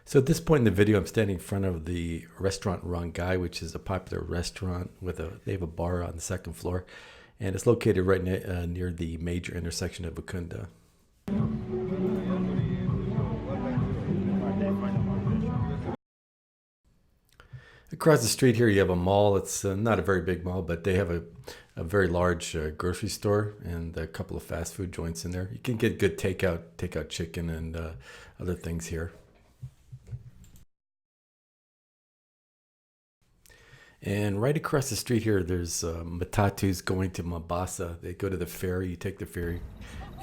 So at this point in the video, I'm standing in front of the Restaurant Rongai, which is a popular restaurant they have a bar on the second floor, and it's located right near the major intersection of Ukunda. Across the street here, you have a mall. It's not a very big mall, but they have a very large grocery store and a couple of fast food joints in there. You can get good takeout chicken and other things here. And right across the street here, there's matatus going to Mombasa. They go to the ferry. You take the ferry,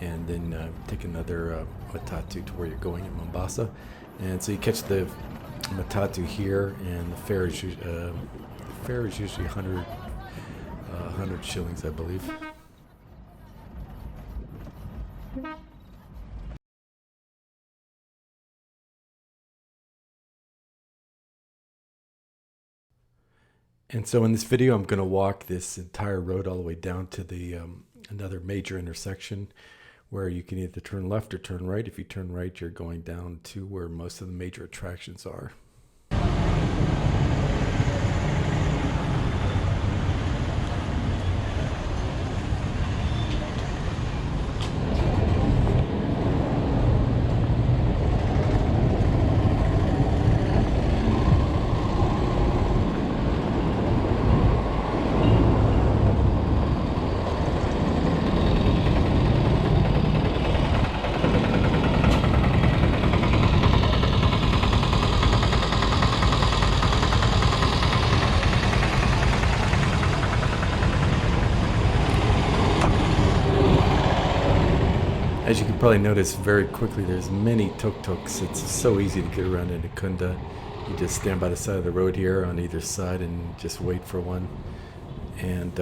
and then take another matatu to where you're going in Mombasa. And so you catch the matatu here, and the fare is usually 100 shillings, I believe. And so in this video, I'm going to walk this entire road all the way down to the another major intersection where you can either turn left or turn right. If you turn right, you're going down to where most of the major attractions are. As you can probably notice very quickly, there's many tuk-tuks. It's so easy to get around in Ukunda. You just stand by the side of the road here on either side and just wait for one. And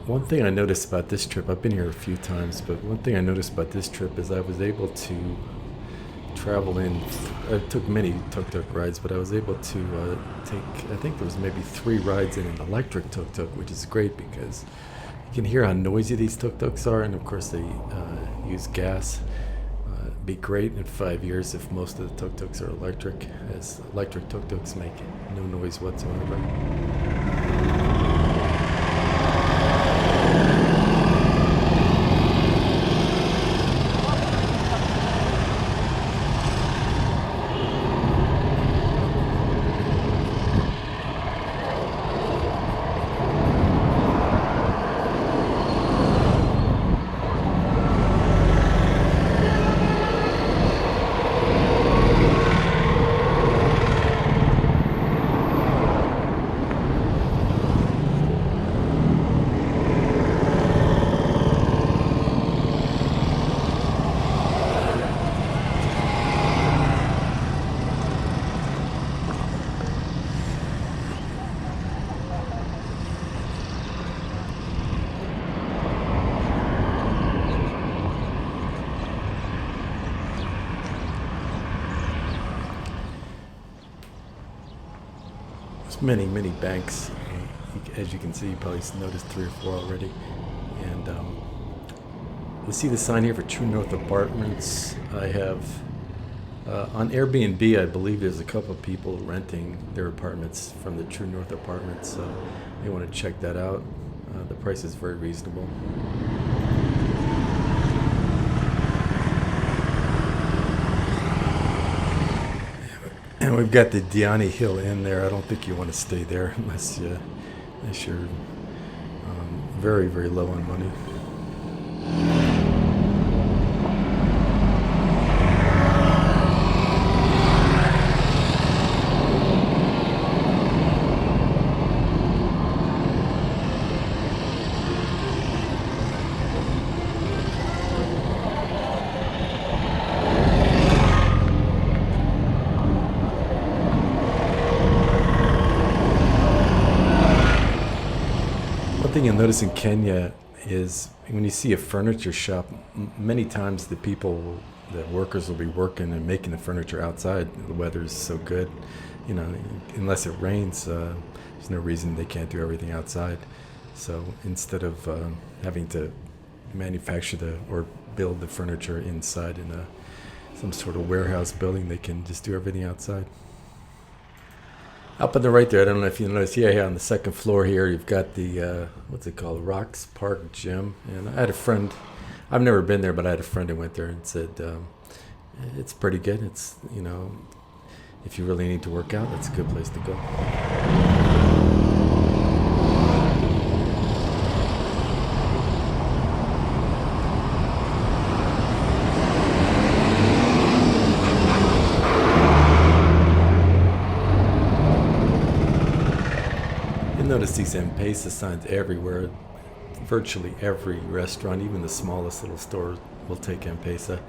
one thing I noticed about this trip, I've been here a few times, but one thing I noticed about this trip is I was able to travel in. I took many tuk-tuk rides, but I was able to take, I think there was maybe 3 rides in an electric tuk-tuk, which is great because you can hear how noisy these tuk-tuks are, and of course they use gas. It'd be great in 5 years if most of the tuk-tuks are electric, as electric tuk-tuks make no noise whatsoever. Many banks. As you can see, you probably noticed 3 or 4 already. And you see the sign here for True North Apartments. I have on Airbnb, I believe there's a couple of people renting their apartments from the True North Apartments, so you want to check that out. The price is very reasonable. And we've got the Diani Hill Inn there. I don't think you want to stay there unless you're very, very low on money. One thing you'll notice in Kenya is when you see a furniture shop, many times the workers will be working and making the furniture outside. The weather is so good, unless it rains, there's no reason they can't do everything outside. So instead of having to manufacture or build the furniture inside in a some sort of warehouse building. They can just do everything outside. Up on the right there, I don't know if you noticed, yeah, on the second floor here, you've got the, what's it called, Rocks Park Gym. And I had a friend, I've never been there, but I had a friend who went there and said, it's pretty good. It's, if you really need to work out, that's a good place to go. Notice these M-Pesa signs everywhere. Virtually every restaurant, even the smallest little store, will take M-Pesa,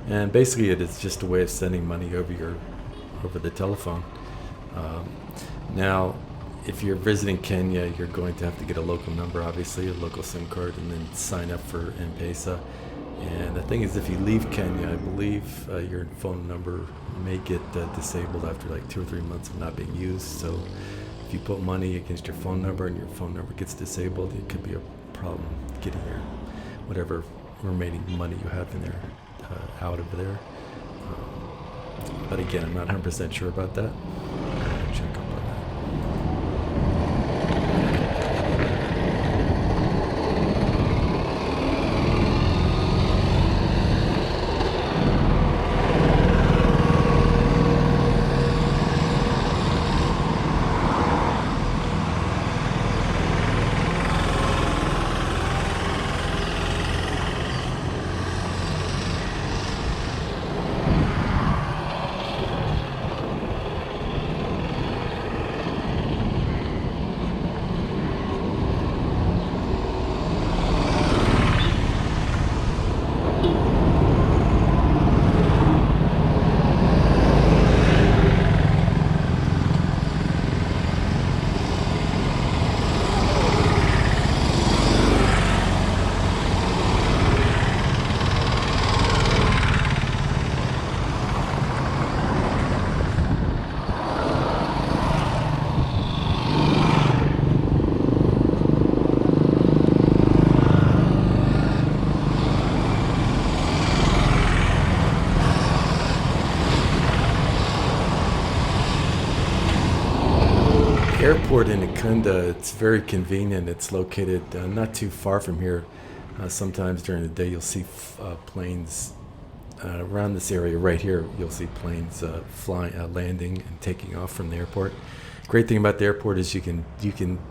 and basically it is just a way of sending money over the telephone. Now, if you're visiting Kenya, you're going to have to get a local number, obviously, a local SIM card, and then sign up for M-Pesa. And the thing is, if you leave Kenya, I believe your phone number may get disabled after like 2 or 3 months of not being used. So if you put money against your phone number and your phone number gets disabled, it could be a problem getting your whatever remaining money you have in there out of there. But again, I'm not 100% sure about that. I'll check up on that. Airport in Ukunda, it's very convenient. It's located not too far from here. Sometimes during the day you'll see planes around this area right here. You'll see planes landing and taking off from the airport. Great thing about the airport is you can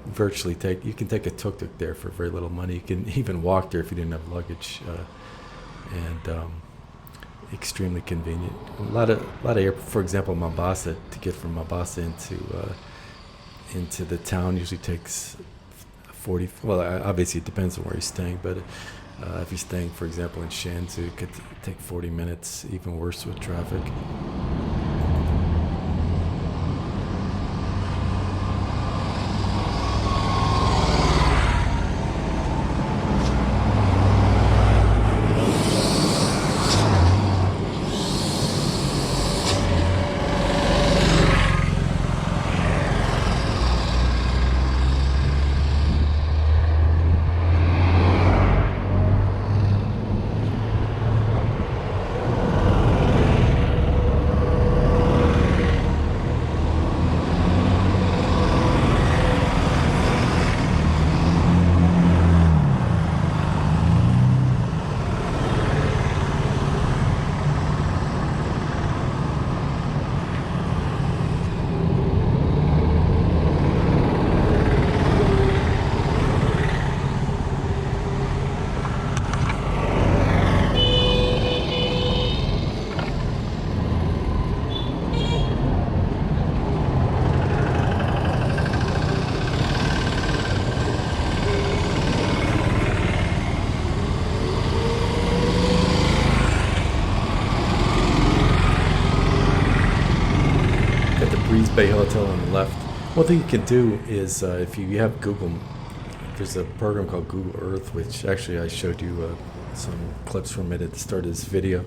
virtually take a tuk-tuk there for very little money. You can even walk there if you didn't have luggage, and extremely convenient. A lot of for example, Mombasa, to get from Mombasa into the town usually takes 40, well, obviously it depends on where you're staying, but if you're staying, for example, in Shanzu, it could take 40 minutes, even worse with traffic. Bay Hotel on the left. One thing you can do is if you have Google, there's a program called Google Earth, which actually I showed you some clips from it at the start of this video,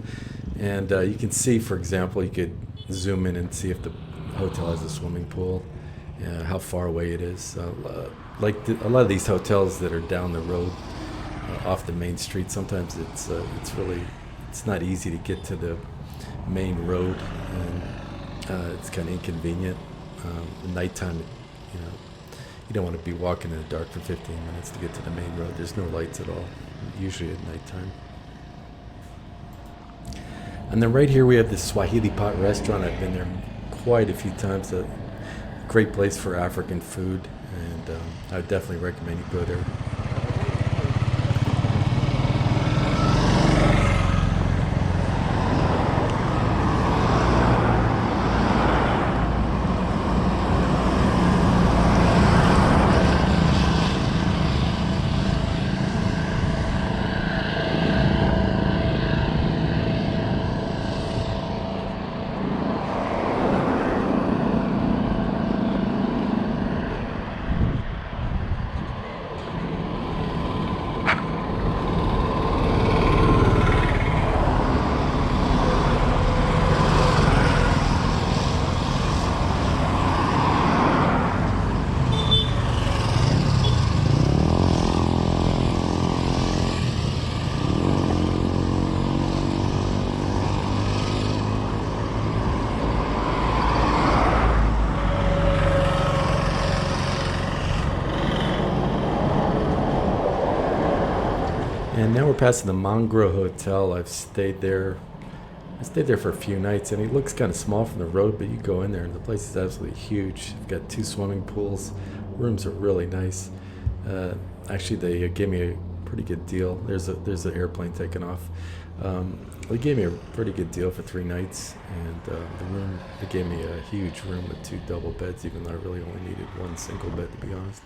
and you can see, for example, you could zoom in and see if the hotel has a swimming pool, how far away it is. A lot of these hotels that are down the road off the main street, sometimes it's not easy to get to the main road, and it's kind of inconvenient. At nighttime, you know, you don't want to be walking in the dark for 15 minutes to get to the main road. There's no lights at all, usually at nighttime. And then right here we have this Swahili Pot restaurant. I've been there quite a few times. A great place for African food, and I would definitely recommend you go there. And now we're passing the Mangro Hotel. I stayed there for a few nights, and it looks kind of small from the road, but you go in there, and the place is absolutely huge. You've got 2 swimming pools. Rooms are really nice. Actually, they gave me a pretty good deal. There's an airplane taking off. They gave me a pretty good deal for 3 nights, and they gave me a huge room with 2 double beds, even though I really only needed 1 single bed, to be honest.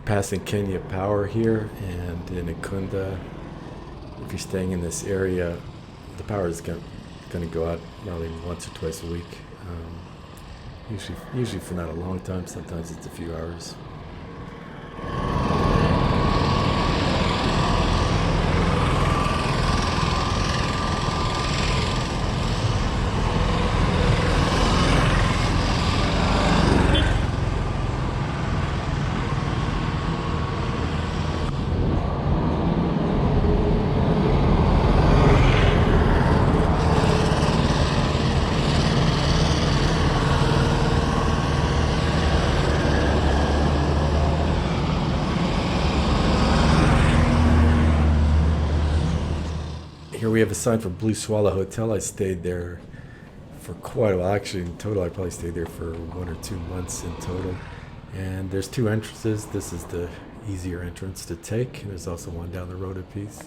Passing Kenya Power here, and in Ukunda, if you're staying in this area, the power is going to go out probably once or twice a week. Usually for not a long time. Sometimes it's a few hours. Here we have a sign for Blue Swallow Hotel. I stayed there for quite a while. Actually, in total, I probably stayed there for 1 or 2 months in total. And there's two entrances. This is the easier entrance to take. And there's also one down the road a piece.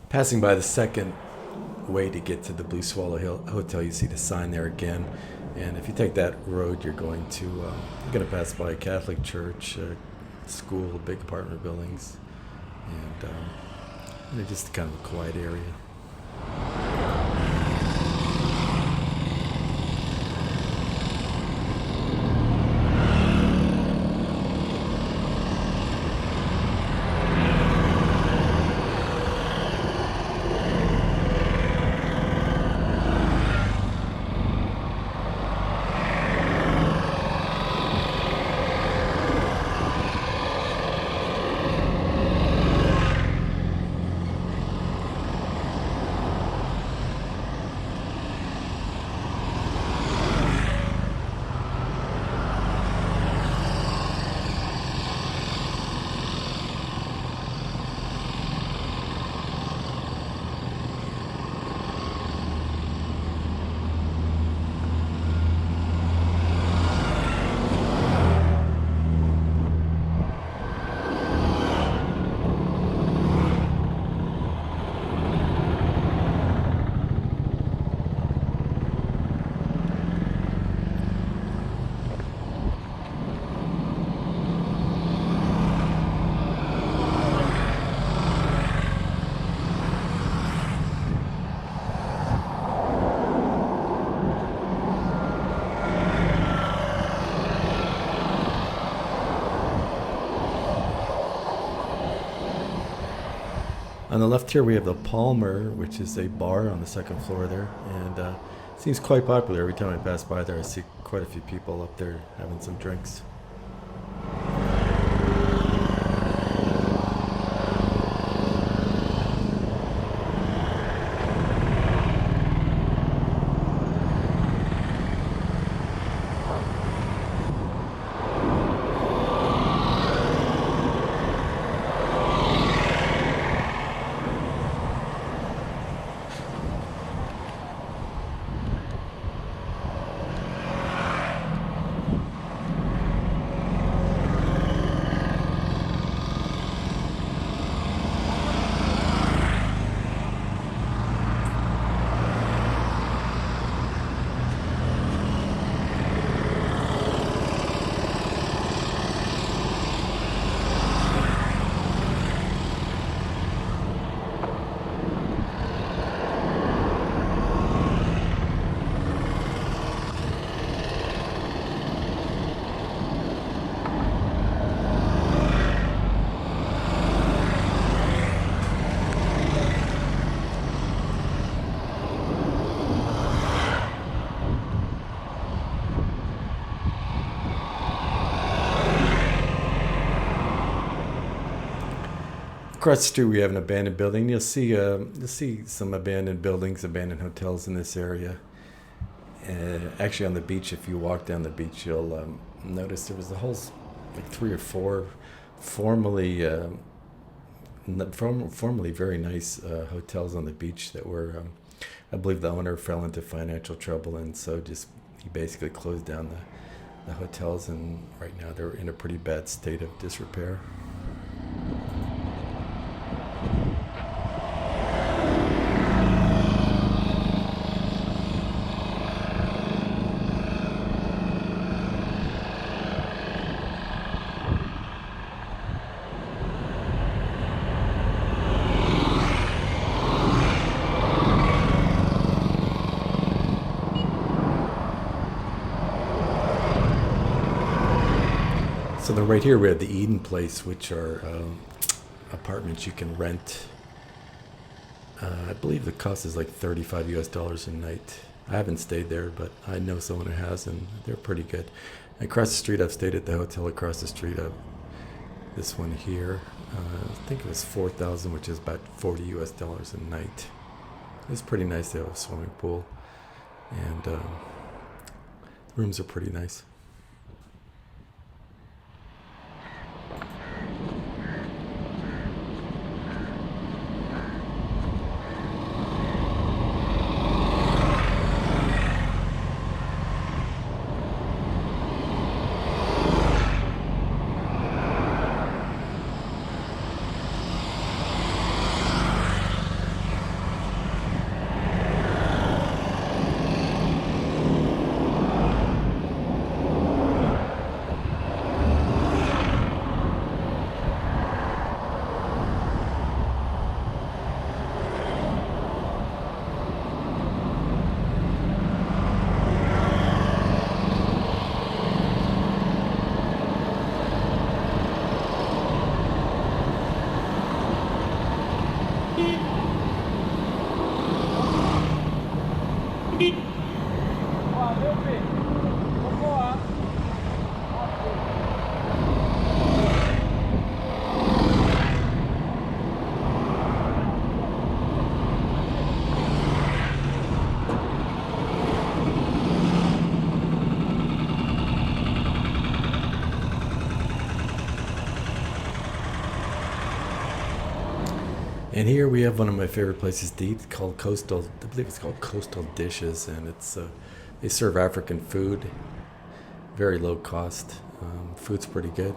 Passing by the second way to get to the Blue Swallow Hill Hotel, you see the sign there again. And if you take that road, you're going to pass by a Catholic church, a school, big apartment buildings, and just kind of a quiet area. On the left here we have the Palmer, which is a bar on the second floor there, and seems quite popular. Every time I pass by there, I see quite a few people up there having some drinks. Across the street, we have an abandoned building. You'll see some abandoned buildings, abandoned hotels in this area. Actually, on the beach, if you walk down the beach, you'll notice there was a whole like 3 or 4 formerly formerly very nice hotels on the beach that were. I believe the owner fell into financial trouble, and so just he basically closed down the hotels, and right now they're in a pretty bad state of disrepair. So then right here we have the Eden Place, which are apartments you can rent. I believe the cost is like $35 a night. I haven't stayed there, but I know someone who has, and they're pretty good. Across the street, I've stayed at the hotel across the street of this one here. I think it was 4,000, which is about $40 a night. It's pretty nice. They have a swimming pool, and the rooms are pretty nice. And here we have one of my favorite places to eat called Coastal. I believe it's called Coastal Dishes, and it's they serve African food, very low cost. Food's pretty good.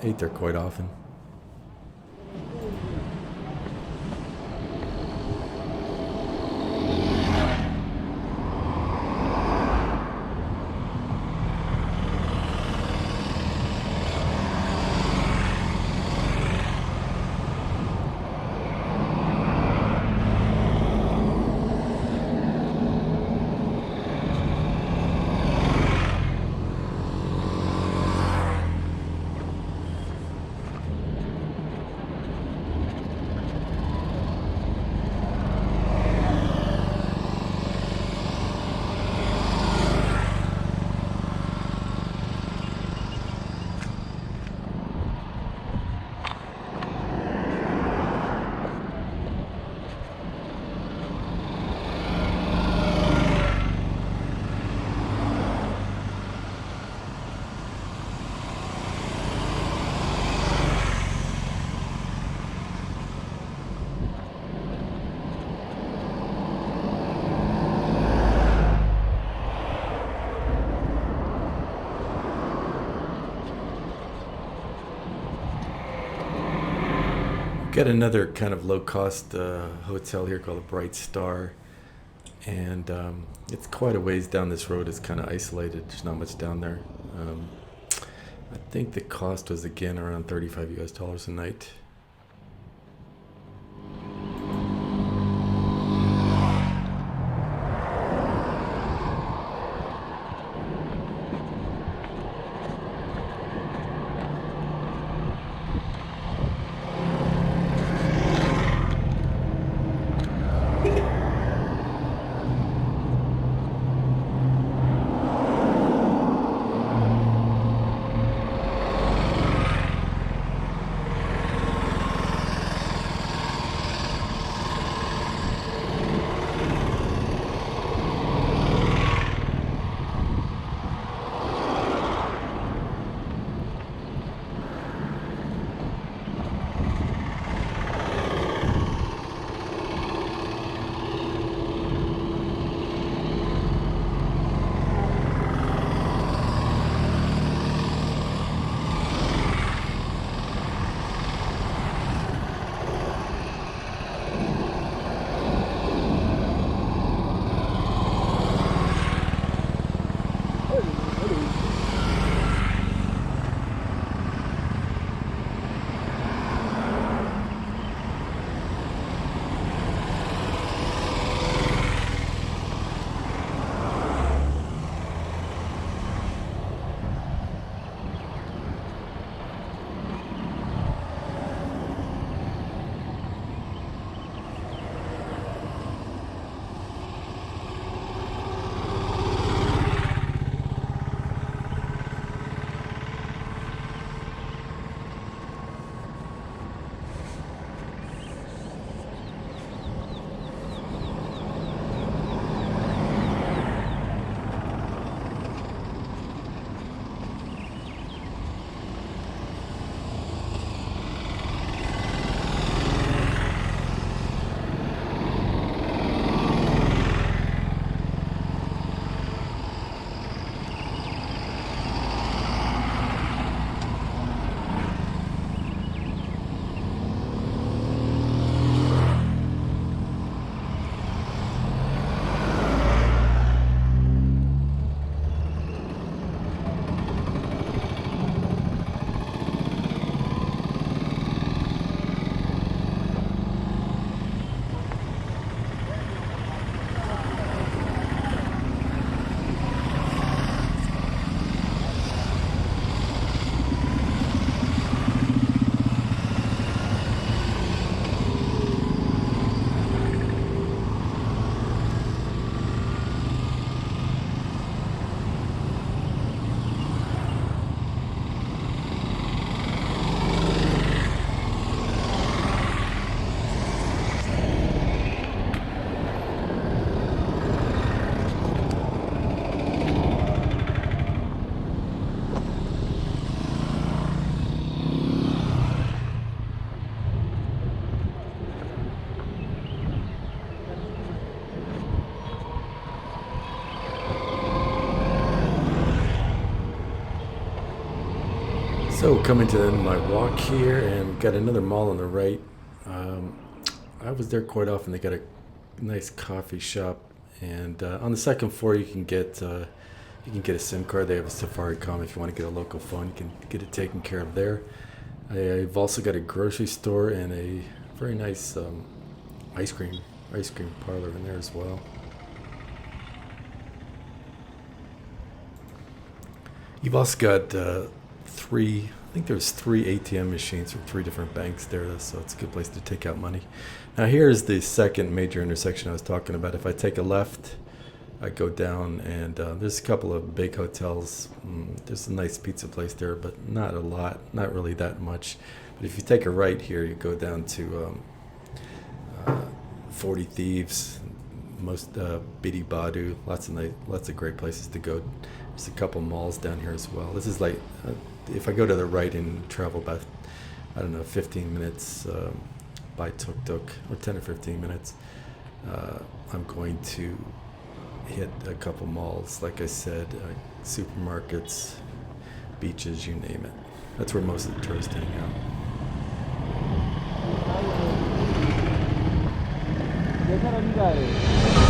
I ate there quite often. got another kind of low cost hotel here called the Bright Star, and it's quite a ways down this road. It's kind of isolated. There's not much down there. Um, I think the cost was again around 35 US dollars a night. So coming to the end of my walk here, and we've got another mall on the right. Um, I was there quite often. They got a nice coffee shop, and on the second floor you can get a SIM card. They have a Safaricom. If you want to get a local phone, you can get it taken care of there. I've also got a grocery store and a very nice ice cream ice cream parlor in there as well. You've also got three. I think there's three ATM machines from three different banks there, so it's a good place to take out money. Now here's the second major intersection I was talking about. If I take a left, I go down, and there's a couple of big hotels. There's a nice pizza place there, but not a lot, not really that much. But if you take a right here, you go down to 40 Thieves, most Bidi Badu, lots of great places to go. There's a couple malls down here as well. This is like, if I go to the right and travel about, I don't know, 15 minutes by Tuk-tuk, or 10 or 15 minutes, I'm going to hit a couple malls, like I said, supermarkets, beaches, you name it. That's where most of the tourists hang out. Restaurant Rongai.